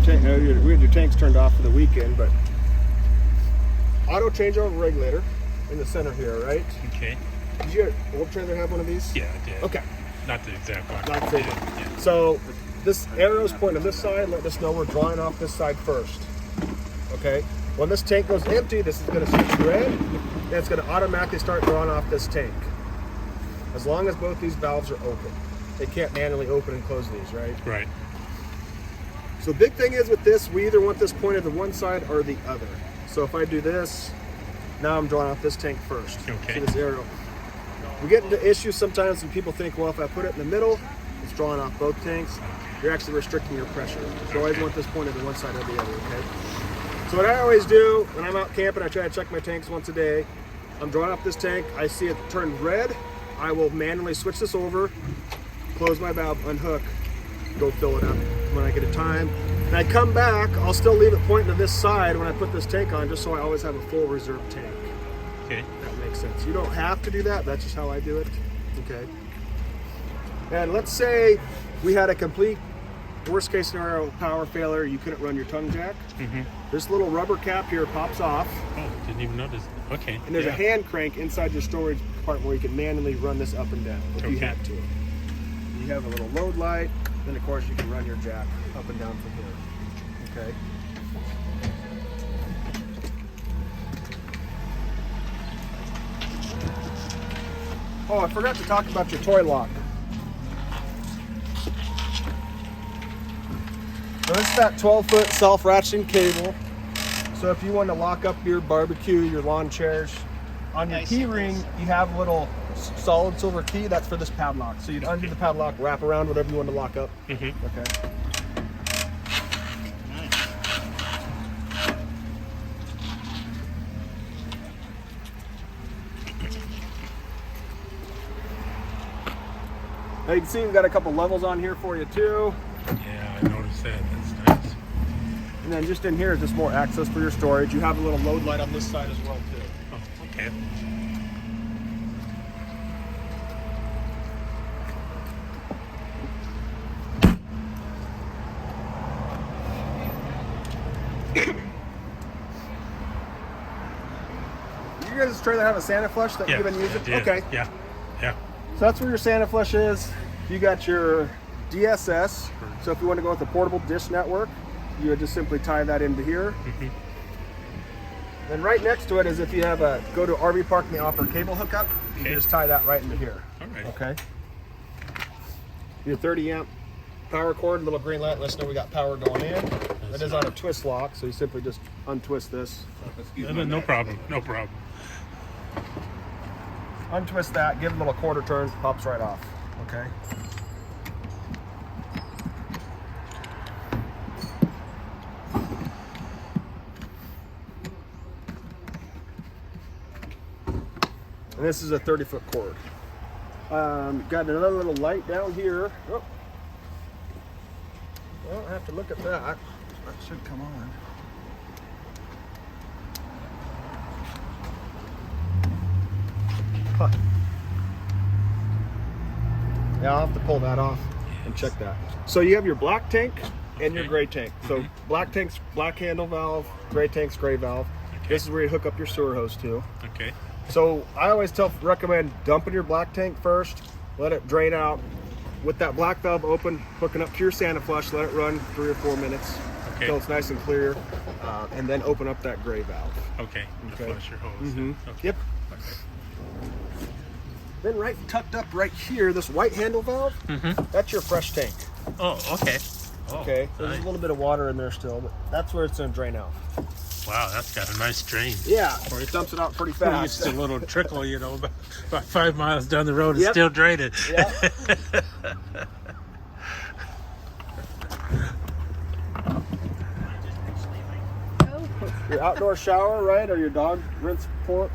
tank. We had your tanks turned off for the weekend, but auto changeover regulator in the center here, right? Okay. Did your old trailer have one of these? Yeah, I did. Okay. Not the exact one. Not the same one. Yeah. So this arrow's pointing to this side, letting us know we're drawing off this side first. Okay. When this tank goes empty, this is going to switch red, and it's going to automatically start drawing off this tank. As long as both these valves are open. They can't manually open and close these, right? Right. So big thing is with this, we either want this pointed to one side or the other. So if I do this, now I'm drawing off this tank first. Okay. See this arrow? We get into issues sometimes when people think, well, if I put it in the middle, it's drawing off both tanks. You're actually restricting your pressure. So I always want this pointed to one side or the other, okay? So what I always do when I'm out camping, I try to check my tanks once a day. I'm drawing off this tank, I see it turn red, I will manually switch this over, close my valve, unhook, go fill it up when I get a time. And I come back, I'll still leave it pointing to this side when I put this tank on, just so I always have a full reserve tank. Okay. That makes sense. You don't have to do that, that's just how I do it. Okay. And let's say we had a complete worst case scenario power failure, you couldn't run your tongue jack. Mm-hmm. This little rubber cap here pops off. Oh, didn't even notice. Okay. And there's a hand crank inside your storage part where you can manually run this up and down if you Okay. had to. You have a little load light, then of course you can run your jack up and down from here. Okay. Oh, I forgot to talk about your toy lock. So this is that 12-foot self-ratcheting cable. So if you want to lock up your barbecue, your lawn chairs, on your key ring, you have a little solid silver key. That's for this padlock. So you'd undo the padlock, wrap around whatever you want to lock up. Mm-hmm. Okay. Now you can see we've got a couple levels on here for you too. Yeah, I noticed that. That's nice. And then just in here is just more access for your storage. You have a little load light on this side as well too. Oh, okay. You guys' trailer have a Santa Flush that you've been using? I did. Okay. Yeah. Yeah. So that's where your Santa Flush is. You got your DSS. So if you want to go with the portable dish network, you would just simply tie that into here. Mm-hmm. Then right next to it is if you have a go to RV park and they offer a cable hookup, you Okay. can just tie that right into here. All right. Okay. Your 30 amp power cord, little green light lets us know we got power going in. It is on a twist lock, so you simply just untwist this. No problem. No problem. Untwist that, give it a little quarter turn, pops right off. Okay. And this is a 30-foot cord. Got another little light down here. Oh. Well, I have to look at that. That should come on. Huh. Yeah, I'll have to pull that off and check that. So you have your black tank and your Okay. gray tank. So black tank's black handle valve, gray tank's gray valve. Okay. This is where you hook up your sewer hose to. Okay. So I always recommend dumping your black tank first, let it drain out. With that black valve open, hooking up to your Santa Flush, let it run 3 or 4 minutes Okay. until it's nice and clear, and then open up that gray valve. Okay. Okay. Flush your hose. Mhm. Okay. Yep. Okay. Then right tucked up right here, this white handle valve, that's your fresh tank. Oh, okay. Oh, Okay, there's nice. a little bit of water in there still, but that's where it's gonna drain out. Wow, that's got a nice drain. Yeah, or it dumps it out pretty fast. Just a little trickle, you know, about 5 miles down the road, it's Yep. still draining. Yeah. Your outdoor shower, right, or your dog rinse port,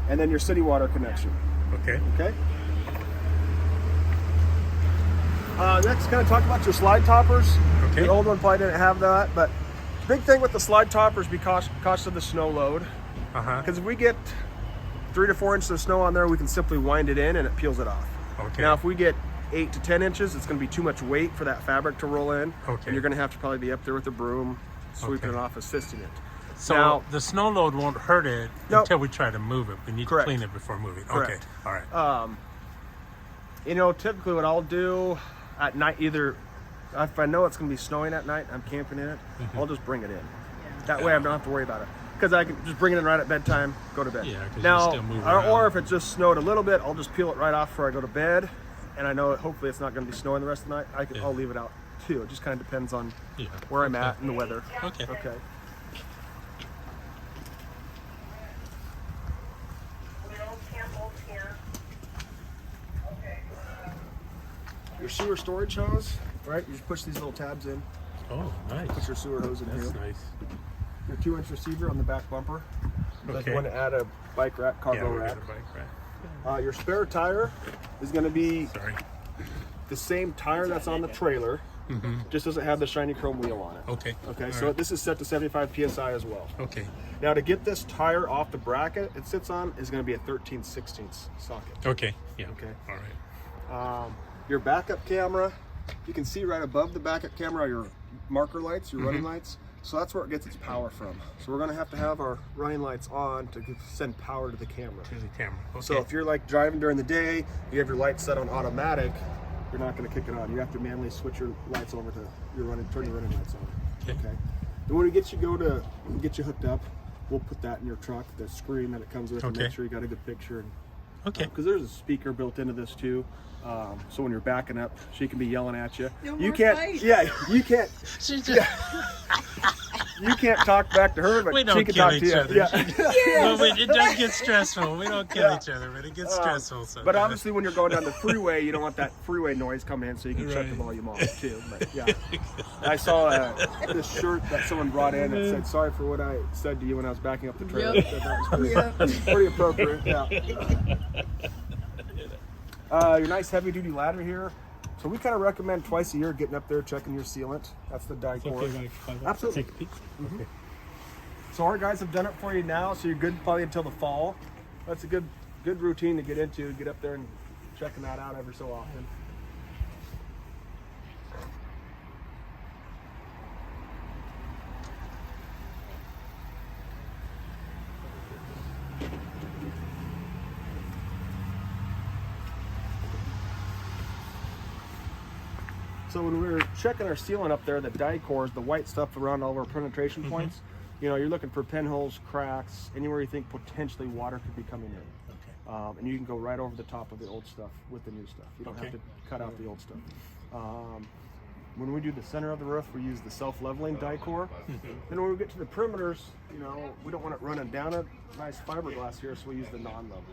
and then your city water connection. Okay. Okay. Next, kind of talk about your slide toppers. Okay. The old one probably didn't have that, but big thing with the slide toppers, be cautious of the snow load. Uh-huh. Because if we get 3 to 4 inches of snow on there, we can simply wind it in and it peels it off. Okay. Now, if we get 8 to 10 inches, it's going to be too much weight for that fabric to roll in. Okay. And you're going to have to probably be up there with a broom, sweeping Okay. it off, assisting it. So Now- the snow load won't hurt it Nope. until we try to move it. We need Correct. to clean it before moving. Correct. Okay. All right. You know, typically what I'll do at night, either if I know it's going to be snowing at night, I'm camping in it, I'll just bring it in. That way I don't have to worry about it. Because I can just bring it in right at bedtime, go to bed. Yeah, 'cause you now, still move or around. if it just snowed a little bit, I'll just peel it right off before I go to bed. And I know hopefully it's not going to be snowing the rest of the night. I'll leave it out too. It just kind of depends on Yeah. where I'm at and the weather. Okay. Okay. Your sewer storage hose, right? You just push these little tabs in. Oh, nice. Put your sewer hose in That's here. nice. Your 2-inch receiver on the back bumper. If Okay. you want to add a bike rack, Yeah, cargo we're rack. gonna bike rack. Your spare tire is going to be Sorry. the same tire that's on the trailer, just doesn't have the shiny chrome wheel on it. Okay. Okay, All so right. this is set to 75 psi as well. Okay. Now to get this tire off the bracket it sits on is going to be a 13/16 socket. Okay. Yeah. Okay. All right. Your backup camera, you can see right above the backup camera are your marker lights, your running lights. So that's where it gets its power from. So we're going to have our running lights on to send power to the camera. Here's the camera. Okay. So if you're like driving during the day, you have your lights set on automatic, you're not going to kick it on. You have to manually switch your lights over to turn your running lights on. Okay. Then when we get you hooked up, we'll put that in your truck, the screen that it comes with, and Okay. make sure you got a good picture. Okay. Because there's a speaker built into this too, so when you're backing up, she can be yelling at you. No You more can't, fight. yeah, you can't, you can't talk back to her, but We she don't can kill talk each to you. other. Yeah. Well, it does get stressful. We don't kill Yeah. each other, but it gets stressful. So But obviously, when you're going down the freeway, you don't want that freeway noise coming in, so you can shut the Right. volume off too. But yeah, I saw this shirt that someone brought in that said, "Sorry for what I said to you when I was backing up the trailer." Yep. That was pretty appropriate. Yeah. Your nice heavy-duty ladder here. So we kind of recommend twice a year getting up there, checking your sealant. That's the die cord. Absolutely. Take a peek. Okay. So our guys have done it for you now, so you're good probably until the fall. That's a good routine to get into. Get up there and checking that out every so often. So when we were checking our sealant up there, the die cores, the white stuff around all of our penetration points, you know, you're looking for pinholes, cracks, anywhere you think potentially water could be coming in. Okay. And you can go right over the top of the old stuff with the new stuff. You don't have Okay. to cut out the old stuff. When we do the center of the roof, we use the self-leveling die core. Then when we get to the perimeters, you know, we don't want it running down a nice fiberglass here, so we use the non-leveling.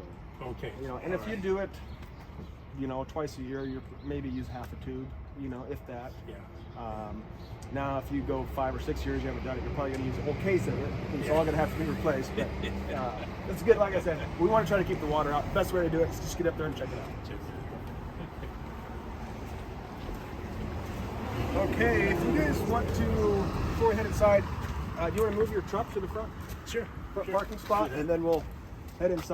Okay. You know, and if you do it, you know, twice a year, you maybe use half a tube, you know, if that. Yeah. Now, if you go 5 or 6 years, you haven't done it, you're probably going to use a whole case of it. It's all going to have to be replaced. But it's good. Like I said, we want to try to keep the water out. The best way to do it is just get up there and check it out. Okay, if you guys want to, before we head inside, do you want to move your truck to the front Sure. parking spot, and then we'll head inside.